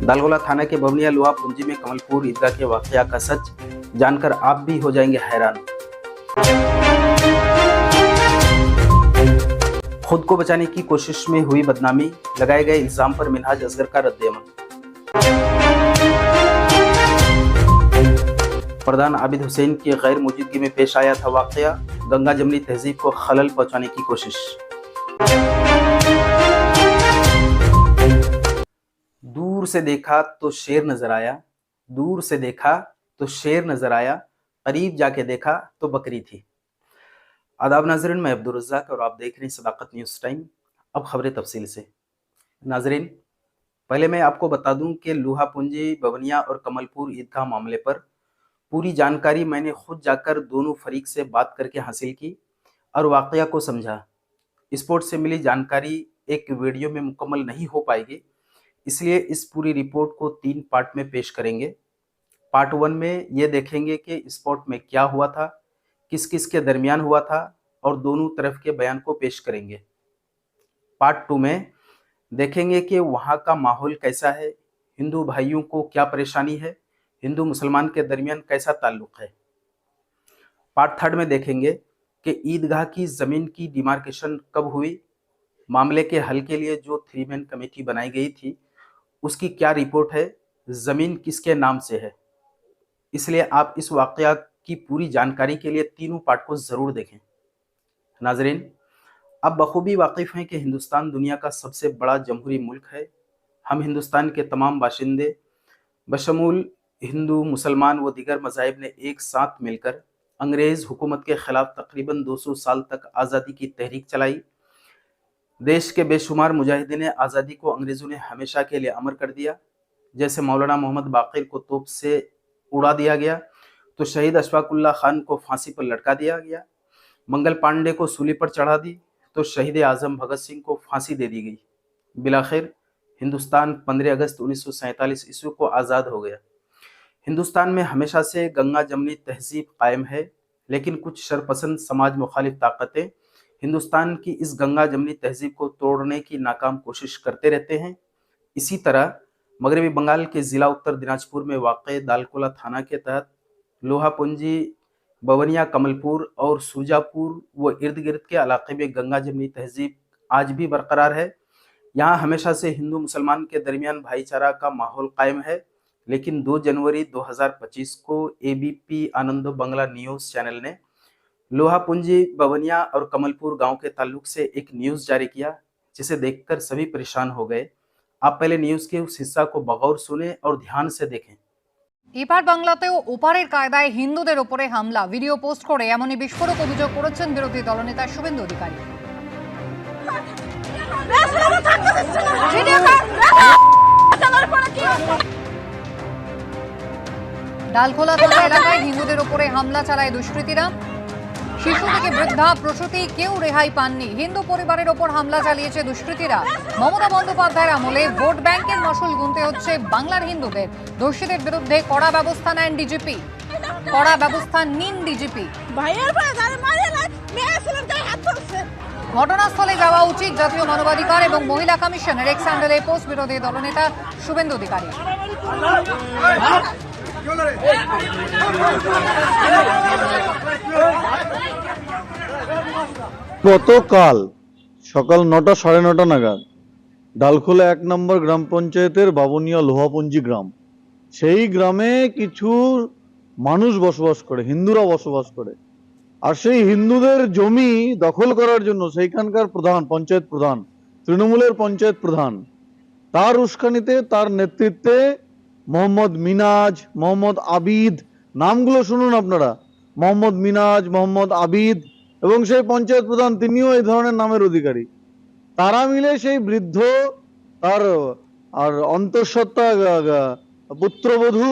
दालगोला थाना के बवनिया लोहा पूंजी में कमलपुर ईदगाह के वाकया का सच जानकर आप भी हो जाएंगे हैरान। खुद को बचाने की कोशिश में हुई बदनामी, लगाए गए इल्जाम पर मिनहाज असगर का रद्द-ए-अमल। प्रधान आबिद हुसैन की गैर मौजूदगी में पेश आया था वाकया, गंगा जमनी तहजीब को खलल पहुंचाने की कोशिश। दूर से देखा तो शेर नजर आया, दूर से देखा तो शेर नजर आया, करीब जाके देखा तो बकरी थी। आदाब नाजरीन, मैं अब्दुल रज़्ज़ाक और आप देख रहे हैं सदाकत न्यूज़ टाइम। अब खबरें तफसील से। नाजरीन, पहले मैं आपको बता दूं कि लोहा पूंजी, बवनिया और कमलपुर ईदगाह मामले पर पूरी जानकारी मैंने खुद जाकर दोनों फरीक से बात करके हासिल की और वाकया को समझा। स्पोर्ट से मिली जानकारी एक वीडियो में मुकम्मल नहीं हो पाएगी, इसलिए इस पूरी रिपोर्ट को 3 पार्ट में पेश करेंगे। पार्ट 1 में ये देखेंगे कि स्पोर्ट में क्या हुआ था, किस किस के दरमियान हुआ था और दोनों तरफ के बयान को पेश करेंगे। पार्ट 2 में देखेंगे कि वहाँ का माहौल कैसा है, हिंदू भाइयों को क्या परेशानी है, हिंदू मुसलमान के दरमियान कैसा ताल्लुक है। पार्ट 3 में देखेंगे कि ईदगाह की ज़मीन की डिमार्केशन कब हुई, मामले के हल के लिए जो 3 मैन कमेटी बनाई गई थी उसकी क्या रिपोर्ट है, ज़मीन किसके नाम से है। इसलिए आप इस वाकया की पूरी जानकारी के लिए तीनों पार्ट को ज़रूर देखें। नाजरीन, आप बखूबी वाकिफ़ हैं कि हिंदुस्तान दुनिया का सबसे बड़ा जमहूरी मुल्क है। हम हिंदुस्तान के तमाम बाशिंदे बशमूल हिंदू, मुसलमान व दीगर मज़ाहिब ने एक साथ मिलकर अंग्रेज़ हुकूमत के ख़िलाफ़ तकरीबन 200 साल तक आज़ादी की तहरीक चलाई। देश के बेशुमार मुजाहिदीन आज़ादी को अंग्रेज़ों ने हमेशा के लिए अमर कर दिया। जैसे मौलाना मोहम्मद बाक़िर को तोप से उड़ा दिया गया तो शहीद अशफाक़ुल्लाह खान को फांसी पर लटका दिया गया, मंगल पांडे को सूली पर चढ़ा दी तो शहीद आज़म भगत सिंह को फांसी दे दी गई। बिलाखिर हिंदुस्तान 15 अगस्त 1947 ईस्वी को आज़ाद हो गया। हिंदुस्तान में हमेशा से गंगा जमनी तहजीब कायम है, लेकिन कुछ शरपसंद समाज मुखालिफ ताकतें हिंदुस्तान की इस गंगा जमनी तहजीब को तोड़ने की नाकाम कोशिश करते रहते हैं। इसी तरह मगरबी बंगाल के ज़िला उत्तर दिनाजपुर में वाक़ दालकोला थाना के तहत लोहा पूंजी, बवनिया, कमलपुर और सुरजापुर व इर्द गिर्द के इलाके में गंगा जमनी तहजीब आज भी बरकरार है। यहाँ हमेशा से हिंदू मुसलमान के दरमियान भाईचारा का माहौल कायम है, लेकिन 2 जनवरी 2025 को ABP आनंदो बंगला न्यूज़ चैनल ने लोहा पूंजी, बवनिया और कमलपुर गांव के ताल्लुक से एक न्यूज़ जारी किया, जिसे देखकर सभी परेशान हो गए। आप पहले न्यूज़ के उस हिस्सा को बगौर सुने और ध्यान से देखें। এপার বাংলাতেও ওপারের কায়দায় হিন্দুদের উপরে হামলা, ভিডিও পোস্ট করে এমনই বিস্ফোরক অভিযোগ করেছেন বিরোধী দলনেতা শুভেন্দু অধিকারী। ডালখোলা থানা এলাকায় হিন্দুদের উপরে হামলা চালায় দুষ্কৃতীরা। শিশু থেকে বৃদ্ধা, প্রসূতি কেউ রেহাই পাননি। হিন্দু পরিবারের ওপর হামলা চালিয়েছে দুষ্কৃতীরা। মমতা বন্দ্যোপাধ্যায়ের আমলে ভোট ব্যাংকের মাসুল গুনতে হচ্ছে বাংলার হিন্দুদের। দোষীদের বিরুদ্ধে কড়া ব্যবস্থা নেন ডিজিপি, কড়া ব্যবস্থা নিন ডিজিপি। ঘটনাস্থলে যাওয়া উচিত জাতীয় মানবাধিকার এবং মহিলা কমিশনের এক্স হ্যান্ডেলে পোস্ট বিরোধী দলনেতা শুভেন্দু অধিকারী। গতকাল সকাল 9টা সাড়ে 9টা নাগাদ ডালখোলা 1 নম্বর গ্রাম পঞ্চায়েতের বাবুনিয়া লোহাপুঞ্জি গ্রাম, সেই গ্রামে কিছু মানুষ বসবাস করে, হিন্দুরা বসবাস করে। আর সেই হিন্দুদের জমি দখল করার জন্য সেইখানকার প্রধান, পঞ্চায়েত প্রধান, তৃণমূলের পঞ্চায়েত প্রধান, তার উস্কানিতে, তার নেতৃত্বে মোহাম্মদ মিনাজ, মোহাম্মদ আবিদ, নামগুলো শুনুন আপনারা, মোহাম্মদ মিনাজ, মোহাম্মদ আবিদ এবং সেই পঞ্চায়েত প্রধান তিনিও এই ধরনের নামের অধিকারী, তারা মিলে সেই বৃদ্ধ, তার আর অন্তঃসত্ত্বা পুত্রবধূ,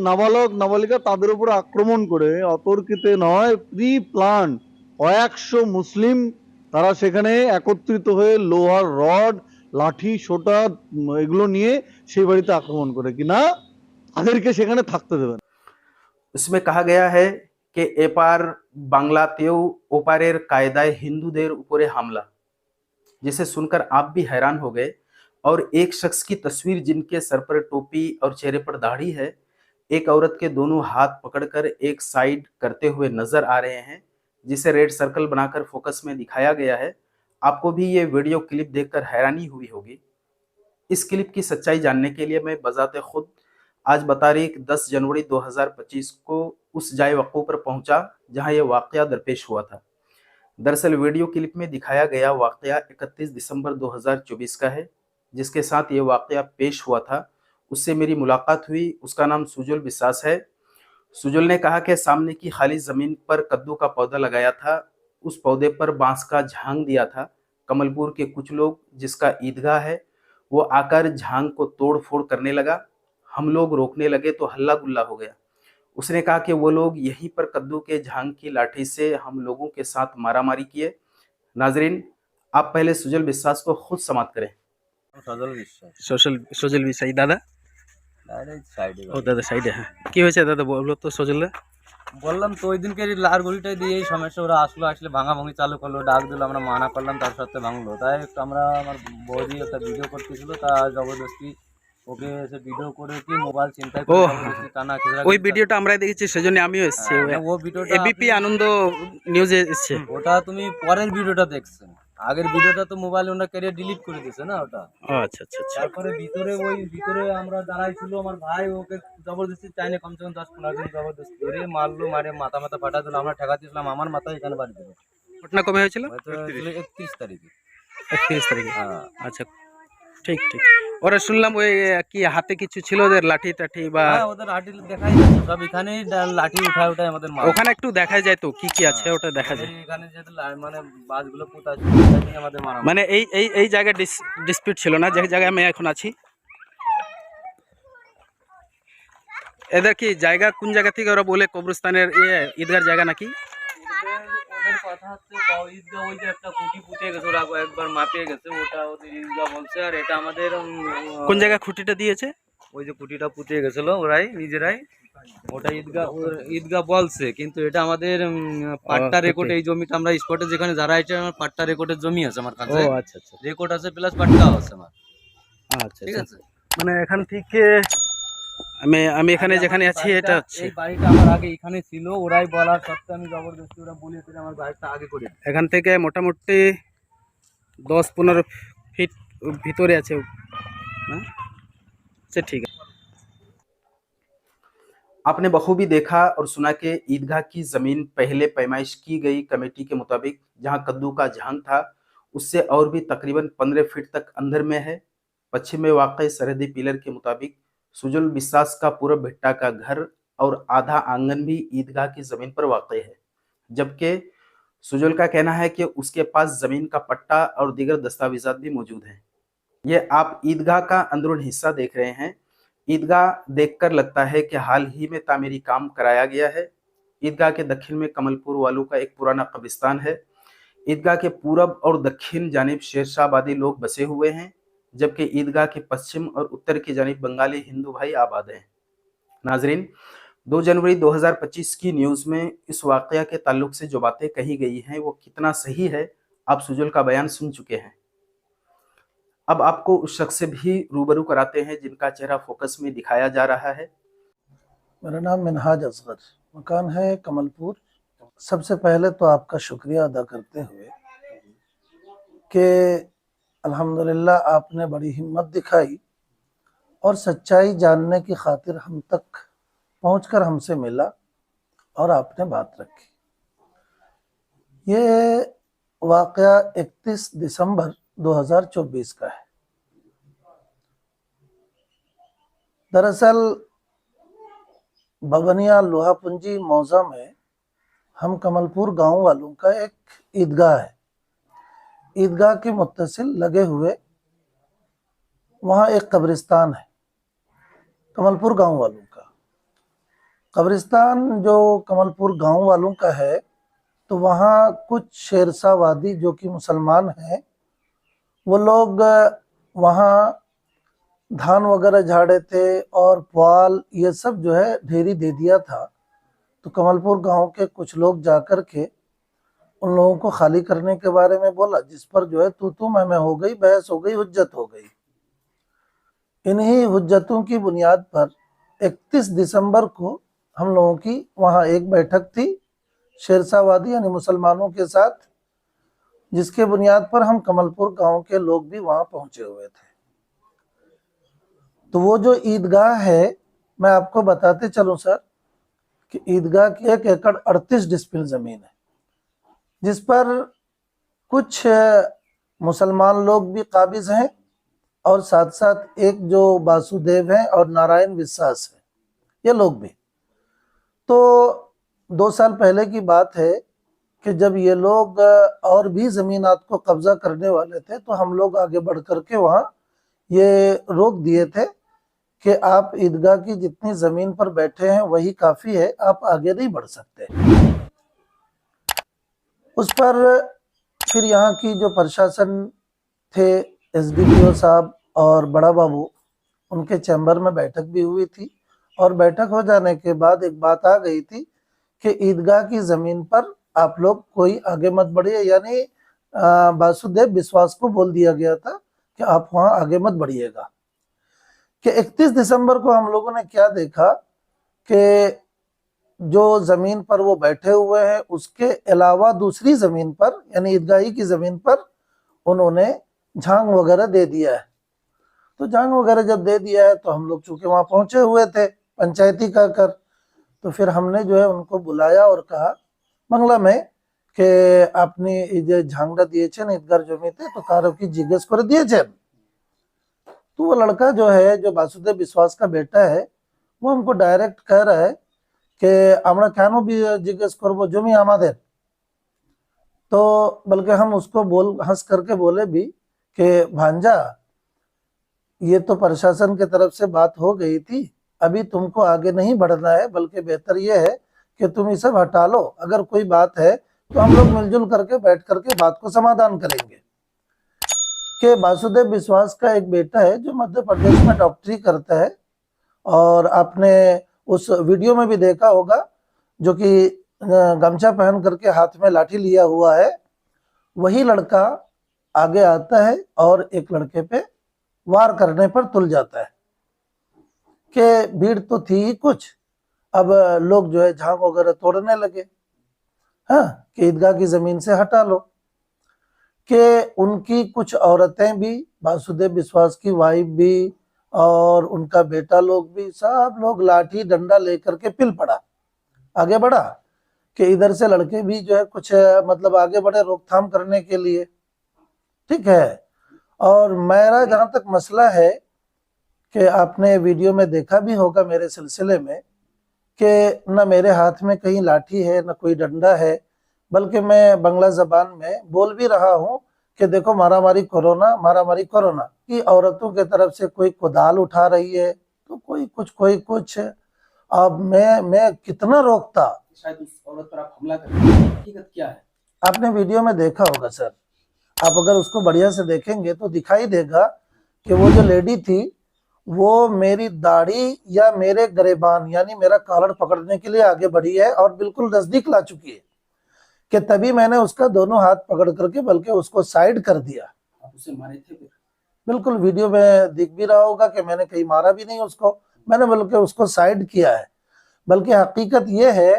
নাবালক নাবালিকা, তাদের উপর আক্রমণ করে অতর্কিতে নয়, প্রি প্ল্যান কয়েকশো মুসলিম তারা সেখানে একত্রিত হয়ে লোহার রড, লাঠি, সোটা এগুলো নিয়ে সেই বাড়িতে আক্রমণ করে কিনা তাদেরকে সেখানে থাকতে দেবেন। इसमें कहा गया है कि एपार बांग्लातेव ओपारेर कायदाय हिंदूदेर उपरे हमला, जिसे सुनकर आप भी हैरान हो गए। और एक शख्स की तस्वीर जिनके सर पर टोपी और चेहरे पर दाढ़ी है, एक औरत के दोनों हाथ पकड़कर एक साइड करते हुए नजर आ रहे हैं, जिसे रेड सर्कल बनाकर फोकस में दिखाया गया है। आपको भी ये वीडियो क्लिप देखकर हैरानी हुई होगी। इस क्लिप की सच्चाई जानने के लिए मैं बजाते खुद आज बतारीख 10 जनवरी 2025 को उस जाए वक़ू पर पहुंचा जहां यह वाकया दरपेश हुआ था। दरअसल वीडियो क्लिप में दिखाया गया वाकया 31 दिसंबर 2024 का है। जिसके साथ ये वाकया पेश हुआ था उससे मेरी मुलाकात हुई। उसका नाम सुजुल बिसास है। सुजुल ने कहा कि सामने की खाली जमीन पर कद्दू का पौधा लगाया था, उस पौधे पर बांस का झांग दिया था। कमलपुर के कुछ लोग, जिसका ईदगाह है, वो आकर झांग को तोड़ फोड़ करने लगा। हम लोग रोकने लगे तो हल्ला गुल्ला हो गया। उसने कहा कि वो लोग यहीं पर कद्दू के झांग की लाठी से हम लोगों के साथ मारामारी किए। नाजरीन, आप पहले सुजल विश्वास को खुद समाप्त करें। সজল বিশ্বাস সজল বিষয় দাদা, ডাইরেক্ট সাইডে ও দাদা সাইডে, হ্যাঁ কি হয়েছে দাদা বলো তো সজলে। বললাম তো ওই দিনকে লার গলিটা দিয়ে এই সমস্যা, ওরা আসলে ভাঙাভাঙি চালু করলো, ডাক দিল, আমরা মানা করলাম, তার সাথে ভাঙলো। তাই একটু আমরা আমার বৌদি একটা ভিডিও করতেছিল, তা জবরদস্তি ওকে এসে ভিডিও করে কি মোবাইল চিন্তায় ও, জবরদস্তি টানা খিচড়া ওই ভিডিওটা আমরা দেখেছি, সেজন্য আমিও এসেছি। ও ভিডিওটা এবিপি আনন্দ নিউজে এসেছে। ওটা তুমি পরের ভিডিওটা দেখছেন, আগের ভিডিওটা তো মোবাইল ওনার ক্যারিয়ার ডিলিট করে দিয়েছে না ওটা। ও আচ্ছা আচ্ছা আচ্ছা। তারপরে ভিতরে আমরা দাঁড়াই ছিল, আমার ভাই ওকে জবরদস্তি চাইনে কমসে কম 10-15 দিন জবরদস্তি ধরে মারলো, মারে মাথা ফাটা দিল। আমরা ঠেকাতেছিলাম, আমার মাথায় এখানে বাড়ি দিল। ঘটনা কবে হয়েছিল? হয়তো 31 তারিখে। 31 তারিখে। হ্যাঁ আচ্ছা, ঠিক ঠিক। ওরা শুনলাম ওই কি হাতে কিছু ছিল ওদের, লাঠি টাঠি বা হ্যাঁ, ওদের লাঠি দেখাই যাচ্ছে সব, এখানেই লাঠি উঠায় আমাদের মার। ওখানে একটু দেখা যায় তো কি কি আছে ওটা দেখা যায়। এখানে যেহেতু মানে বাসগুলো কোথা আছে আমাদের মারা। মানে এই জায়গায় ডিসপিউট ছিল না, যে জায়গায় আমি এখন আছি। এদের কি জায়গা কোন জায়গা থেকে ওরা বলে কবরস্থানের ঈদগার জায়গা নাকি? ওদের কথা হচ্ছে ঈদগাহ, ওই যে একটা খুঁটি পুঁতে গেছে, ওরা একবার মাপিয়ে গেছে, ওটা ওদের ঈদগাহ বলছে। আর এটা আমাদের কোন জায়গায় খুঁটিটা দিয়েছে? ওই যে খুঁটিটা পুঁতে গেছিল ওরাই নিজেরাই, ওটা ঈদগাহ বলছে। কিন্তু এটা আমাদের পাট্টা রেকর্ড, এই জমিটা আমরা স্পটে যেখানে যারা, এটা আমার পাট্টা রেকর্ডের জমি আছে আমার কাছে। ও আচ্ছা আচ্ছা রেকর্ড আছে প্লাস পাট্টাও আছে আমার। আচ্ছা, ঠিক আছে, মানে এখান থেকে আমি এখানে যেখানে আছি এটা হচ্ছে এই বাড়িটা আমার আগে এখানে ছিল, ওরাই বলার সত্ত্বে আমি জবরদস্তি, ওরা বলেছে আমার বাড়িটা আগে করে দিই। এখান থেকে মোটামুটি 10-15 ফিট ভিতরে আছে। अच्छा ठीक है। आपने बखूबी देखा और सुना कि ईदगाह की जमीन पहले पैमाइश की गई कमेटी के मुताबिक जहां कद्दू का झांग था, उससे और भी तकरीबन 15 फीट तक अंदर में है। पश्चिम में वाक़ई सरहदी पिलर के मुताबिक सुजुल बिसास का पूरा भट्टा का घर और आधा आंगन भी ईदगाह की जमीन पर वाक़ई है। जबकि सुजुल का कहना है कि उसके पास जमीन का पट्टा और दीगर दस्तावेजात भी मौजूद हैं। ये आप ईदगाह का अंदरून हिस्सा देख रहे हैं। ईदगाह देखकर लगता है कि हाल ही में तामीरी काम कराया गया है। ईदगाह के दक्षिण में कमलपुर वालों का एक पुराना कब्रिस्तान है। ईदगाह के पूरब और दक्षिण जानिब शेरशाहबादी लोग बसे हुए हैं, जबकि ईदगाह के पश्चिम और उत्तर की जानिब बंगाली हिंदू भाई आबाद हैं। नाजरीन, 2 जनवरी 2025 की न्यूज़ में इस वाक़या के ताल्लुक से जो बातें कही गई हैं वो कितना सही है, आप सुजुल का बयान सुन चुके हैं। अब आपको उस शख्स से भी रूबरू कराते हैं जिनका चेहरा फोकस में दिखाया जा रहा है। मेरा नाम मिनहाज असगर, मकान है कमलपुर। सबसे पहले तो आपका शुक्रिया अदा करते हुए कि अल्हम्दुलिल्लाह आपने बड़ी हिम्मत दिखाई और सच्चाई जानने की खातिर हम तक पहुंचकर हमसे मिला और आपने बात रखी। ये वाक़या 31 दिसंबर 2024 का है। दरअसल बबनिया लोहापुंजी मौजा में हम कमलपुर गांव वालों का एक ईदगाह है। ईदगाह के मुत्तसिल लगे हुए वहाँ एक कब्रिस्तान है कमलपुर गांव वालों का। कब्रिस्तान जो कमलपुर गांव वालों का है, तो वहाँ कुछ शेरशाहवादी जो कि मुसलमान हैं, वो लोग वहाँ धान वगैरह झाड़े थे और पुआल ये सब जो है ढेरी दे दिया था। तो कमलपुर गांव के कुछ लोग जाकर के उन लोगों को खाली करने के बारे में बोला, जिस पर जो है तू मैं हो गई, बहस हो गई, हुज्जत हो गई। इन्हीं हुज्जतों की बुनियाद पर 31 दिसंबर को हम लोगों की वहाँ एक बैठक थी शेरशाहवादी यानी मुसलमानों के साथ, जिसके बुनियाद पर हम कमलपुर गांव के लोग भी वहाँ पहुंचे हुए थे। तो वो जो ईदगाह है, मैं आपको बताते चलूं सर कि ईदगाह की 1 एकड़ 38 डिसमिल जमीन है, जिस पर कुछ मुसलमान लोग भी काबिज हैं और साथ साथ एक जो वासुदेव हैं और नारायण विश्वास है, ये लोग भी। तो 2 साल पहले की बात है कि जब ये लोग और भी जमीनात को कब्जा करने वाले थे, तो हम लोग आगे बढ़ करके वहाँ ये रोक दिए थे कि आप ईदगाह की जितनी जमीन पर बैठे हैं वही काफी है, आप आगे नहीं बढ़ सकते। उस पर फिर यहाँ की जो प्रशासन थे, एसडीपीओ साहब और बड़ा बाबू, उनके चैम्बर में बैठक भी हुई थी और बैठक हो जाने के बाद एक बात आ गई थी कि ईदगाह की जमीन पर आप लोग कोई आगे मत बढ़िए, यानी वासुदेव विश्वास को बोल दिया गया था कि आप वहां आगे मत बढ़िएगा। कि 31 दिसंबर को हम लोगों ने क्या देखा कि जो जमीन पर वो बैठे हुए हैं उसके अलावा दूसरी जमीन पर यानी ईदगाही की जमीन पर उन्होंने झांग वगैरह दे दिया है। तो झांग वगैरह जब दे दिया है तो हम लोग चूंकि वहां पहुंचे हुए थे पंचायती का कर, तो फिर हमने जो है उनको बुलाया और कहा बांग्ला में कि আপনি এই যে ঝাংটা দিয়েছেন ঈদগার জমিতে, तो কারো কি জিজ্ঞেস করে দিয়েছেন? तो वो लड़का जो है, जो वासुदेव विश्वास का बेटा है, वो हमको डायरेक्ट कह रहा है कि আমরা কেন জিজ্ঞেস করব, জমি আমাদের। तो बल्कि हम उसको हंस करके बोले भी कि भांजा, ये तो प्रशासन की तरफ से बात हो गई थी, अभी तुमको आगे नहीं बढ़ना है, बल्कि बेहतर ये है कि तुम इसे हटा लो। अगर कोई बात है तो हम लोग मिलजुल करके बैठ करके बात को समाधान करेंगे। कि वासुदेव विश्वास का एक बेटा है जो मध्य प्रदेश में डॉक्टरी करता है, और आपने उस वीडियो में भी देखा होगा, जो कि गमछा पहन करके हाथ में लाठी लिया हुआ है, वही लड़का आगे आता है और एक लड़के पे वार करने पर तुल जाता है। कि भीड़ तो थी ही कुछ, अब लोग जो है झांग वगैरह तोड़ने लगे, हाँ, कि ईदगाह की जमीन से हटा लो। कि उनकी कुछ औरतें भी, वासुदेव विश्वास की वाइफ भी और उनका बेटा लोग भी, सब लोग लाठी डंडा लेकर के पिल पड़ा, आगे बढ़ा। कि इधर से लड़के भी जो है कुछ मतलब आगे बढ़े रोकथाम करने के लिए, ठीक है। और मेरा जहां तक मसला है कि आपने वीडियो में देखा भी होगा मेरे सिलसिले में कि न मेरे हाथ में कहीं लाठी है न कोई डंडा है, बल्कि मैं बांग्ला जबान में बोल भी रहा हूँ कि देखो मारामारी कोरोना की औरतों के तरफ से कोई कुदाल उठा रही है तो कोई कुछ। अब मैं कितना रोकता, शायद उस औरत पर आप हमला करें, हकीकत क्या है? आपने वीडियो में देखा होगा सर, आप अगर उसको बढ़िया से देखेंगे तो दिखाई देगा कि वो जो लेडी थी वो मेरी दाढ़ी या मेरे गरेबान यानी मेरा कॉलर पकड़ने के लिए आगे बढ़ी है और बिल्कुल नजदीक ला चुकी है। कि तभी मैंने उसका दोनों हाथ पकड़ करके बल्कि उसको साइड कर दिया। आप उसे मारे थे फिर? बिल्कुल, वीडियो में दिख भी रहा होगा कि मैंने कहीं मारा भी नहीं उसको, मैंने बल्कि उसको साइड किया है। बल्कि हकीकत ये है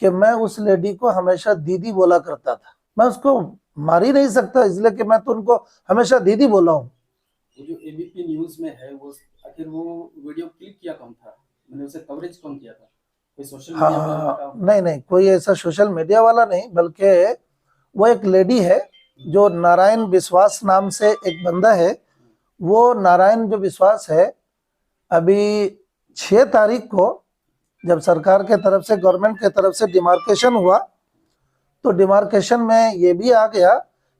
कि मैं उस लेडी को हमेशा दीदी बोला करता था, मैं उसको मार ही नहीं सकता, इसलिए कि मैं तो उनको हमेशा दीदी बोला हूँ। वो जो एबीपी न्यूज में है, वो आखिर वो वीडियो क्लिक किया कौन था, मैंने उसे कवरेज कौन किया था? कोई सोशल मीडिया वाला था? नहीं, कोई ऐसा सोशल मीडिया वाला नहीं, बल्कि वो एक लेडी है जो नारायण विश्वास नाम से एक बंदा है। वो नारायण जो विश्वास है, अभी 6 तारीख को जब सरकार के तरफ से, गवर्नमेंट के तरफ से डिमार्केशन हुआ, तो डिमार्केशन में ये भी आ गया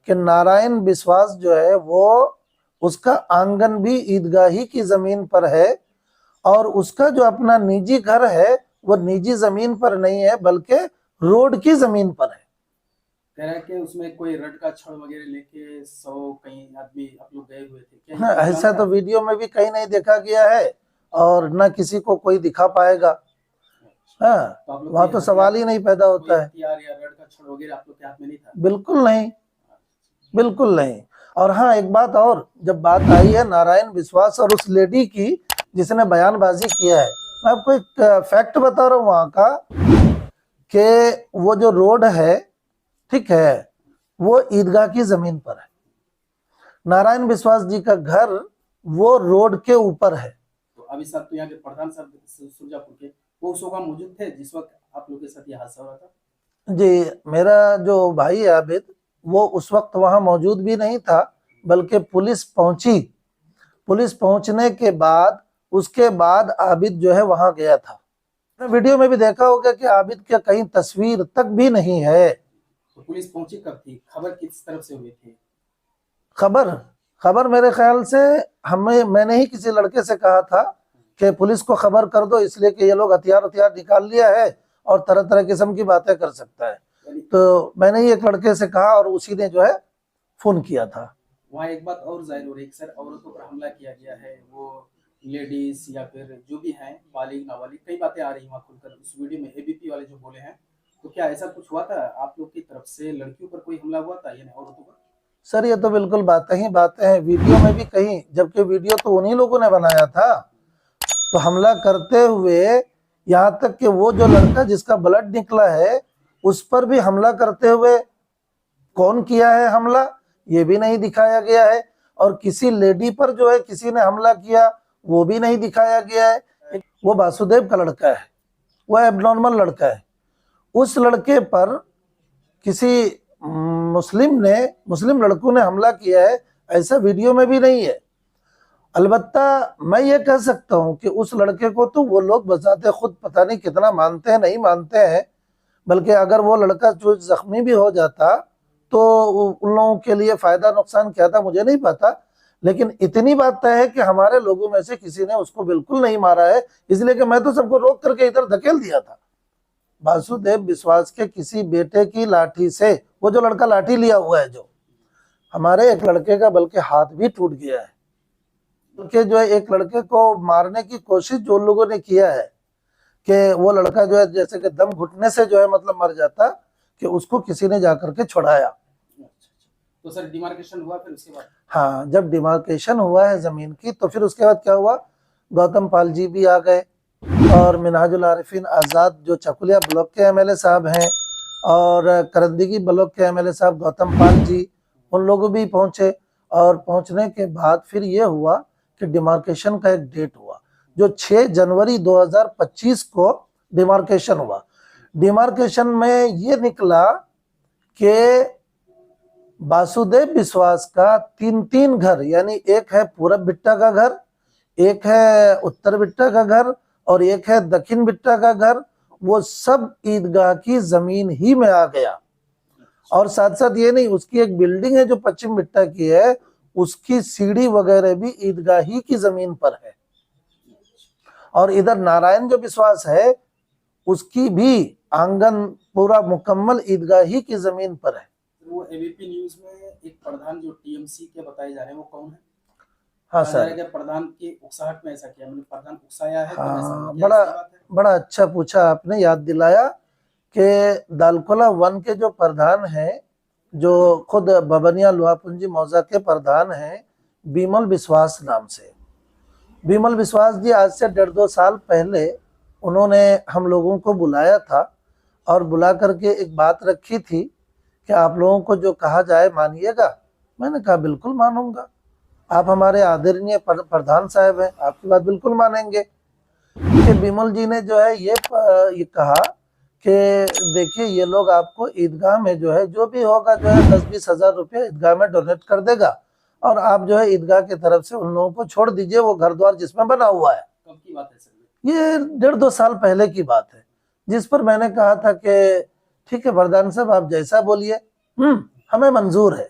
कि नारायण विश्वास जो है वो, उसका आंगन भी ईदगाही की जमीन पर है और उसका जो अपना निजी घर है वो निजी जमीन पर नहीं है बल्कि रोड की जमीन पर है। कह रहा है कि उसमें कोई रड का छड़ वगैरह लेके 100 कहीं आदमी आप लोग गए हुए थे क्या? हाँ, ऐसा तो वीडियो में भी कहीं नहीं देखा गया है और न किसी को कोई दिखा पाएगा। हाँ, तो आप लोग वहाँ तो सवाल ही नहीं पैदा होता है। हथियार या रड का छड़ वगैरह आप लोग के हाथ में नहीं था? बिल्कुल नहीं, बिल्कुल नहीं। और हाँ, एक बात और, जब बात आई है नारायण विश्वास और उस लेडी की जिसने बयानबाजी किया है, मैं आपको एक फैक्ट बता रहा हूँ वहां का, कि वो जो रोड है, ठीक है, वो ईदगाह की जमीन पर है। नारायण विश्वास जी का घर वो रोड के ऊपर है। तो अभी साहब तो यहाँ के प्रधान साहब सुरजापुर के, वो उस वक्त मौजूद थे जिस वक्त आप लोग के साथ ये हादसा हुआ था? जी, मेरा जो भाई है आबिद, वो उस वक्त वहां मौजूद भी नहीं था, बल्कि पुलिस पहुंची। पुलिस पहुंचने के बाद, उसके बाद आबिद जो है वहां गया था। वीडियो में भी देखा होगा कि आबिद की कहीं तस्वीर तक भी नहीं है। तो पुलिस पहुंची कब थी? खबर किस तरफ से हुई थी? खबर मेरे ख्याल से मैंने ही किसी लड़के से कहा था कि पुलिस को खबर कर दो, इसलिए कि ये लोग हथियार निकाल लिया है और तरह तरह किस्म की बातें कर सकता है। तो मैंने ही एक लड़के से कहा और उसी ने जो है फोन किया था। वहाँ एक बात और जाहिर हो रही है सर, औरतों पर हमला किया गया है, वो लेडीज या फिर जो भी हैं, बालिग नाबालिग, कई बातें आ रही हैं वहाँ खुलकर उस वीडियो में। एबीपी वाले जो बोले हैं, तो क्या ऐसा कुछ हुआ था आप लोग की तरफ से? लड़कियों पर कोई हमला हुआ था यानी औरतों पर? सर, ये तो बिल्कुल बातें हैं, वीडियो में भी कहीं, जबकि वीडियो तो उन्हीं लोगों ने बनाया था। तो हमला करते हुए यहाँ तक कि वो जो लड़का जिसका ब्लड निकला है, उस पर भी हमला करते हुए कौन किया है हमला, ये भी नहीं दिखाया गया है। और किसी लेडी पर जो है किसी ने हमला किया, वो भी नहीं दिखाया गया है। वो वासुदेव का लड़का है, वो एबनॉर्मल लड़का है। उस लड़के पर किसी मुस्लिम लड़कों ने हमला किया है, ऐसा वीडियो में भी नहीं है। अलबत्ता मैं ये कह सकता हूँ कि उस लड़के को तो वो लोग बजाते खुद पता नहीं कितना मानते हैं, नहीं मानते हैं। बल्कि अगर वो लड़का जो जख्मी भी हो जाता तो उन लोगों के लिए फायदा नुकसान क्या था मुझे नहीं पता, लेकिन इतनी बात तय है कि हमारे लोगों में से किसी ने उसको बिल्कुल नहीं मारा है, इसलिए कि मैं तो सबको रोक करके इधर धकेल दिया था। वासुदेव विश्वास के किसी बेटे की लाठी से, वो जो लड़का लाठी लिया हुआ है, जो हमारे एक लड़के का बल्कि हाथ भी टूट गया है। बल्कि जो है एक लड़के को मारने की कोशिश जो लोगों ने किया है, कि वो लड़का जो है जैसे कि दम घुटने से जो है मतलब मर जाता, कि उसको किसी ने जाकर के छुड़ाया। तो सर डिमार्केशन हुआ फिर उसके बाद? हाँ, जब डिमार्केशन हुआ है जमीन की, तो फिर उसके बाद क्या हुआ, गौतम पाल जी भी आ गए और मिनहाजुल आरिफीन आज़ाद जो चकुलिया ब्लॉक के एमएलए साहब हैं, और करंदगी ब्लॉक के एमएलए साहब गौतम पाल जी, उन लोग भी पहुंचे। और पहुंचने के बाद फिर ये हुआ कि डिमार्केशन का एक डेट हुआ, जो 6 जनवरी 2025 को डिमार्केशन हुआ। डिमार्केशन में ये निकला कि वासुदेव विश्वास का 3 घर, यानी एक है पूरब बिट्टा का घर, एक है उत्तर बिट्टा का घर और एक है दक्षिण बिट्टा का घर, वो सब ईदगाह की जमीन ही में आ गया। और साथ साथ ये नहीं, उसकी एक बिल्डिंग है जो पश्चिम बिट्टा की है, उसकी सीढ़ी वगैरह भी ईदगाह ही की जमीन पर है। और इधर नारायण जो विश्वास है, उसकी भी आंगन पूरा मुकम्मल ईदगाह ही की जमीन पर है। वो एबीपी न्यूज में एक प्रधान जो टीएमसी के बताए जा रहे हैं, वो कौन है? हाँ सर, प्रधान की उकसाहट में ऐसा किया, मतलब प्रधान उकसाया है? हाँ, बड़ा अच्छा पूछा आपने, याद दिलाया कि दालकोला 1 के जो प्रधान हैं, जो खुद बबनिया लोहापुंजी मौजा के प्रधान हैं, बिमल विश्वास नाम से। बिमल विश्वास जी आज से 1.5-2 साल पहले उन्होंने हम लोगों को बुलाया था और बुला करके एक बात रखी थी कि आप लोगों को जो कहा जाए मानिएगा। मैंने कहा बिल्कुल मानूंगा, आप हमारे आदरणीय प्रधान साहब हैं, आपकी बात बिल्कुल मानेंगे। कि बिमल जी ने जो है ये कहा कि देखिए, ये लोग आपको ईदगाह में जो है जो भी होगा जो है 10-20 हज़ार रुपये ईदगाह में डोनेट कर देगा, और आप जो है ईदगाह की तरफ से उन लोगों को छोड़ दीजिए वो घर द्वार जिसमें बना हुआ है। कब की बात है सर? ये 1.5-2 साल पहले की बात है, जिस पर मैंने कहा था कि ठीक है प्रधान साहब, आप जैसा बोलिए, हमें मंजूर है।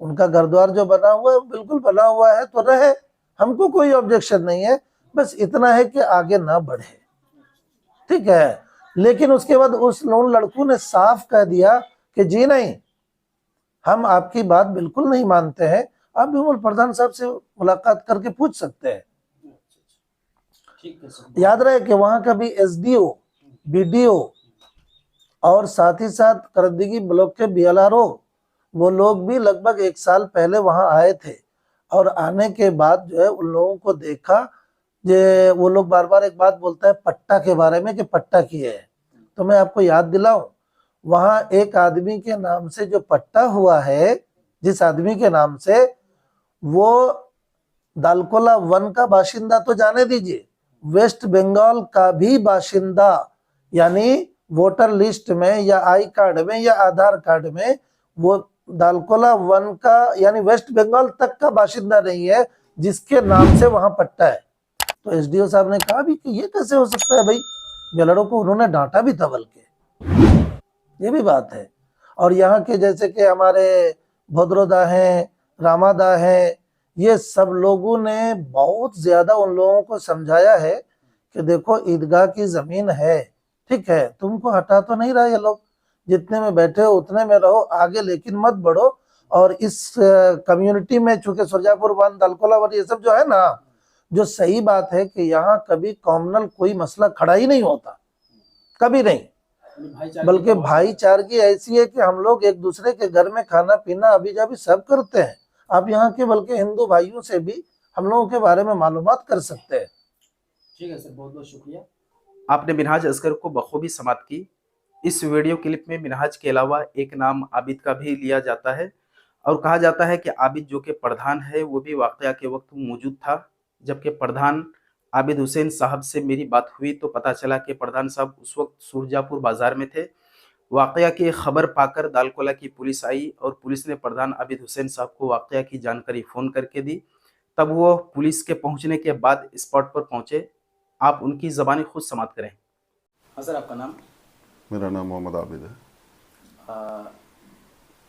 उनका घर द्वार जो बना हुआ है बिल्कुल बना हुआ है तो रहे, हमको कोई ऑब्जेक्शन नहीं है, बस इतना है कि आगे ना बढ़े, ठीक है। लेकिन उसके बाद उस लोन लड़कों ने साफ कह दिया कि जी नहीं, हम आपकी बात बिल्कुल नहीं मानते हैं, आप भी प्रधान साहब से मुलाकात करके पूछ सकते हैं। ठीक है सर। याद रहे कि वहां का भी एसडीओ, बीडीओ और साथ ही साथ करंदगी ब्लॉक के बीएलआरओ वो लोग भी लगभग 1 साल पहले वहां आए थे और आने के बाद जो है उन लोगों को देखा। ये वो लोग बार बार एक बात बोलता है पट्टा के बारे में कि पट्टा किए है, तो मैं आपको याद दिलाऊं, वहां एक आदमी के नाम से जो पट्टा हुआ है, जिस आदमी के नाम से, वो दालकोला 1 का बाशिंदा तो जाने दीजिए, वेस्ट बंगाल का भी बाशिंदा, यानी वोटर लिस्ट में या आई कार्ड में या आधार कार्ड में वो दालकोला 1 का यानी वेस्ट बंगाल तक का बाशिंदा नहीं है जिसके नाम से वहां पट्टा है। तो एसडीओ साहब ने कहा भी कि ये कैसे हो सकता है भाई, गलड़ों को उन्होंने डांटा भी था बल्कि, ये भी बात है। और यहाँ के जैसे कि हमारे भद्रोदा हैं, रामादा हैं, ये सब लोगों ने बहुत ज्यादा उन लोगों को समझाया है कि देखो ईदगाह की जमीन है, ठीक है, तुमको हटा तो नहीं रहा ये लोग, जितने में बैठे हो उतने में रहो आगे, लेकिन मत बढ़ो। और इस कम्युनिटी में चूंकि सुरजापुर वन, दालकोला वन, ये सब जो है ना, जो सही बात है कि यहाँ कभी कॉमनल कोई मसला खड़ा ही नहीं होता, कभी नहीं, बल्कि भाईचारगी ऐसी है कि हम लोग एक दूसरे के घर में खाना पीना अभी जाभी सब करते हैं। आप यहाँ के बल्कि हिंदू भाइयों से भी हम लोगों के बारे में मालूमात कर सकते हैं। ठीक है सर, बहुत बहुत शुक्रिया। आपने मिनहाज असगर को बखूबी समाप्त की। इस वीडियो क्लिप में मिनहाज के अलावा एक नाम आबिद का भी लिया जाता है और कहा जाता है कि आबिद जो कि प्रधान है वो भी वाकया के वक्त मौजूद था। जबकि प्रधान आबिद हुसैन साहब से मेरी बात हुई तो पता चला कि प्रधान साहब उस वक्त सुरजापुर बाजार में थे। वाकया की खबर पाकर दालकोला की पुलिस आई और पुलिस ने प्रधान आबिद हुसैन साहब को वाकया की जानकारी फ़ोन करके दी। तब वो पुलिस के पहुंचने के बाद स्पॉट पर पहुंचे। आप उनकी ज़बानी खुद समाप्त करें। हाँ सर, आपका नाम? मेरा नाम मोहम्मद आबिद है।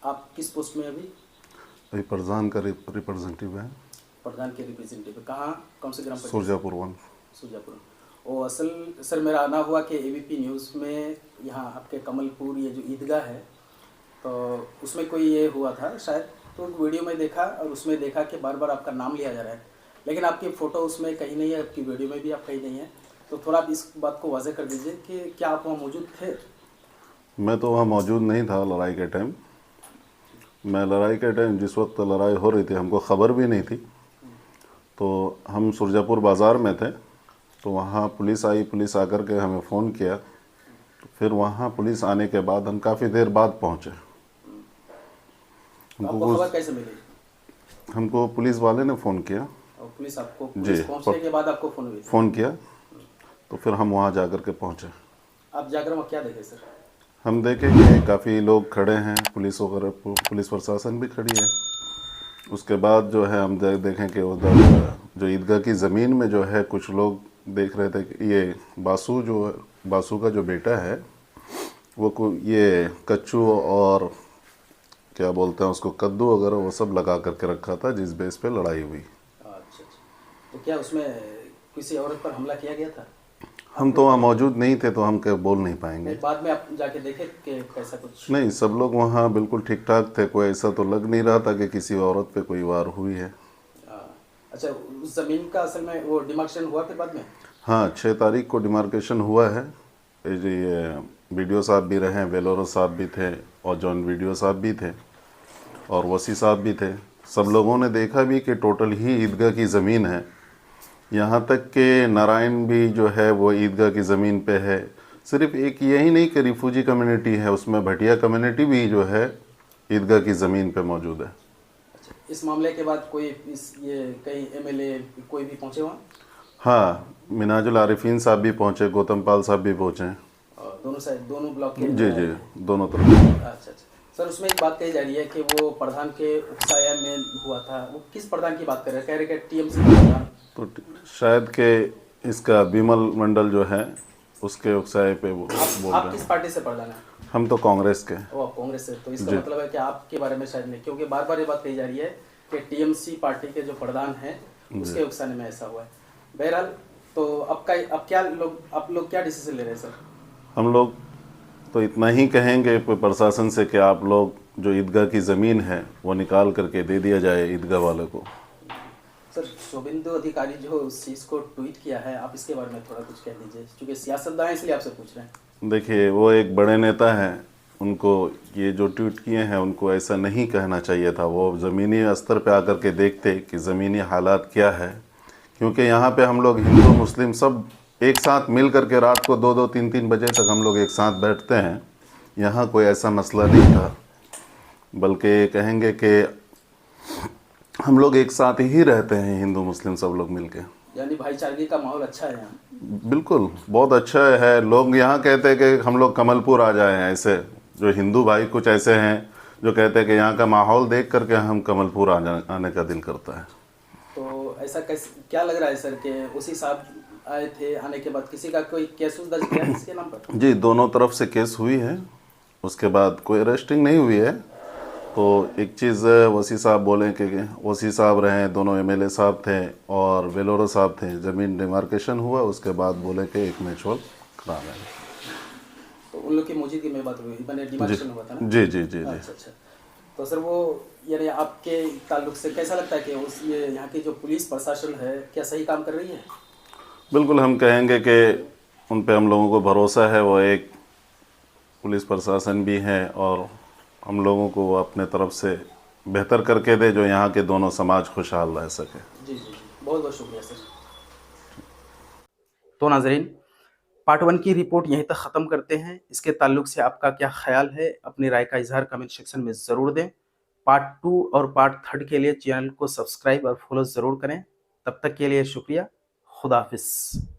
आप किस पोस्ट में अभी? अभी प्रधान का रिप्रेजेंटेटिव है। प्रधान के रिप्रेजेंटेटिव कहाँ, कौन से ग्राम पंचायत? सुरजापुर वन। सुरजापुर। वो असल सर मेरा आना हुआ कि एबीपी न्यूज़ में यहाँ आपके कमलपुर ये जो ईदगाह है तो उसमें कोई ये हुआ था शायद, तो वीडियो में देखा और उसमें देखा कि बार बार आपका नाम लिया जा रहा है, लेकिन आपकी फ़ोटो उसमें कहीं नहीं है, आपकी वीडियो में भी आप कहीं नहीं है। तो थोड़ा आप इस बात को वाज़ेह कर दीजिए कि क्या आप वहाँ मौजूद थे? मैं तो वहाँ मौजूद नहीं था लड़ाई के टाइम। मैं लड़ाई के टाइम जिस वक्त लड़ाई हो रही थी हमको ख़बर भी नहीं थी, तो हम सुरजापुर बाज़ार में थे। तो वहाँ पुलिस आई, पुलिस आकर के हमें फ़ोन किया, तो फिर वहाँ पुलिस आने के बाद हम काफ़ी देर बाद पहुँचे। आपको खबर कैसे मिली? हमको पुलिस वाले ने फ़ोन किया। और पुलिस आपको पुलिस पहुँचने के बाद आपको फ़ोन किया, तो फिर हम वहाँ जाकर के पहुँचे। आप जाकर वहाँ क्या देखे सर? हम देखें कि काफ़ी लोग खड़े हैं, पुलिस वगैरह, पुलिस प्रशासन भी खड़ी है। उसके बाद जो है हम देखें कि उधर जो ईदगाह की ज़मीन में जो है कुछ लोग देख रहे थे कि ये बासु का जो बेटा है वो ये कच्चू और क्या बोलते हैं उसको, कद्दू वगैरह वो सब लगा करके रखा था, जिस बेस पे लड़ाई हुई। अच्छा, तो क्या उसमें किसी औरत पर हमला किया गया था? हम तो वहाँ मौजूद नहीं थे तो हम क्या बोल नहीं पाएंगे। बाद में आप जाके देखे कि कैसा कुछ? नहीं, सब लोग वहाँ बिल्कुल ठीक ठाक थे, कोई ऐसा तो लग नहीं रहा था कि किसी औरत पे कोई वार हुई है। अच्छा, उस ज़मीन का असल में वो डिमार्केशन हुआ फिर बाद में? हाँ, 6 तारीख को डिमार्केशन हुआ है। ये वीडियो साहब भी रहे, वेलोरो साहब भी थे और जॉन वीडियो साहब भी थे और वसी साहब भी थे। सब लोगों ने देखा भी कि टोटल ही ईदगाह की ज़मीन है। यहाँ तक कि नारायण भी जो है वो ईदगाह की ज़मीन पे है। सिर्फ एक यही नहीं कि रिफ्यूजी कम्युनिटी है, उसमें भटिया कम्युनिटी भी जो है ईदगाह की ज़मीन पे मौजूद है। अच्छा, इस मामले के बाद कोई ये कई एमएलए कोई भी पहुँचे वहाँ? हाँ, मिनाजुल आरिफीन साहब भी पहुँचे, गौतम पाल साहब भी पहुँचे। दोनों साइड, दोनों ब्लॉक के? जी, दोनों तरफ। अच्छा। सर, उसमें एक बात कही जा रही है कि वो प्रधान के उपसाया में हुआ था। वो किस प्रधान की बात कर रहे हैं? कह रहे हैं कि टीएमसी प्रधान। तो शायद के इसका विमल मंडल जो है उसके उपसाए पे वो बोल रहे हैं। आप किस पार्टी से प्रधान हैं? हम तो कांग्रेस के। वो आप कांग्रेस से, तो इसका मतलब है कि आपके बारे में शायद नहीं, क्योंकि बार बार ये बात कही जा रही है कि टीएमसी पार्टी के जो प्रधान हैं उसके उकसाने में ऐसा हुआ है। बहरहाल, तो आप लोग क्या डिसीजन ले रहे हैं सर? हम लोग तो इतना ही कहेंगे प्रशासन से कि आप लोग जो ईदगाह की ज़मीन है वो निकाल करके दे दिया जाए ईदगाह वाले को। सर, शुभेंदु अधिकारी जो उस चीज़ को ट्वीट किया है, आप इसके बारे में थोड़ा कुछ कह दीजिए, क्योंकि सियासतदान इसलिए आपसे पूछ रहे हैं। देखिए, वो एक बड़े नेता हैं, उनको ये जो ट्वीट किए हैं उनको ऐसा नहीं कहना चाहिए था। वो ज़मीनी स्तर पे आकर के देखते कि ज़मीनी हालात क्या है, क्योंकि यहाँ पे हम लोग हिंदू मुस्लिम सब एक साथ मिल करके रात को 2-2 3-3 बजे तक हम लोग एक साथ बैठते हैं। यहाँ कोई ऐसा मसला नहीं था, बल्कि कहेंगे कि हम लोग एक साथ ही रहते हैं, हिंदू मुस्लिम सब लोग मिलके। यानी भाईचारे का माहौल अच्छा है यहाँ। बिल्कुल बहुत अच्छा है। लोग यहाँ कहते हैं कि हम लोग कमलपुर आ जाए हैं, ऐसे जो हिंदू भाई कुछ ऐसे हैं जो कहते हैं कि यहाँ का माहौल देख करके हम कमलपुर आने का दिल करता है। तो ऐसा कैसे क्या लग रहा है सर कि उसी साहब आए थे, आने के बाद किसी का कोई केस दर्ज किया है इसके नाम पर? जी, दोनों तरफ से केस हुई है, उसके बाद कोई अरेस्टिंग नहीं हुई है। तो एक चीज़ वसी साहब बोले कि वसी साहब रहे, दोनों एमएलए साहब थे और वेलोरो साहब थे, ज़मीन डिमार्केशन हुआ, उसके बाद बोले कि एक म्यूचुअल खराब है। तो उन लोग की मौजूदगी में बात हुई, मैंने डिमार्केशन हुआ था ना? जी जी जी जी। अच्छा। तो सर वो यानी आपके ताल्लुक से कैसा लगता है कि उस ये यहाँ की जो पुलिस प्रशासन है क्या सही काम कर रही है? बिल्कुल, हम कहेंगे कि उन पे हम लोगों को भरोसा है। वो एक पुलिस प्रशासन भी है और हम लोगों को वो अपने तरफ से बेहतर करके दे, जो यहाँ के दोनों समाज खुशहाल रह सके। जी जी जी, बहुत बहुत शुक्रिया सर। तो नाजरीन, पार्ट 1 की रिपोर्ट यहीं तक ख़त्म करते हैं। इसके ताल्लुक से आपका क्या ख्याल है, अपनी राय का इजहार कमेंट सेक्शन में ज़रूर दें। पार्ट 2 और पार्ट 3 के लिए चैनल को सब्सक्राइब और फॉलो ज़रूर करें। तब तक के लिए शुक्रिया। खुदा हाफिज़।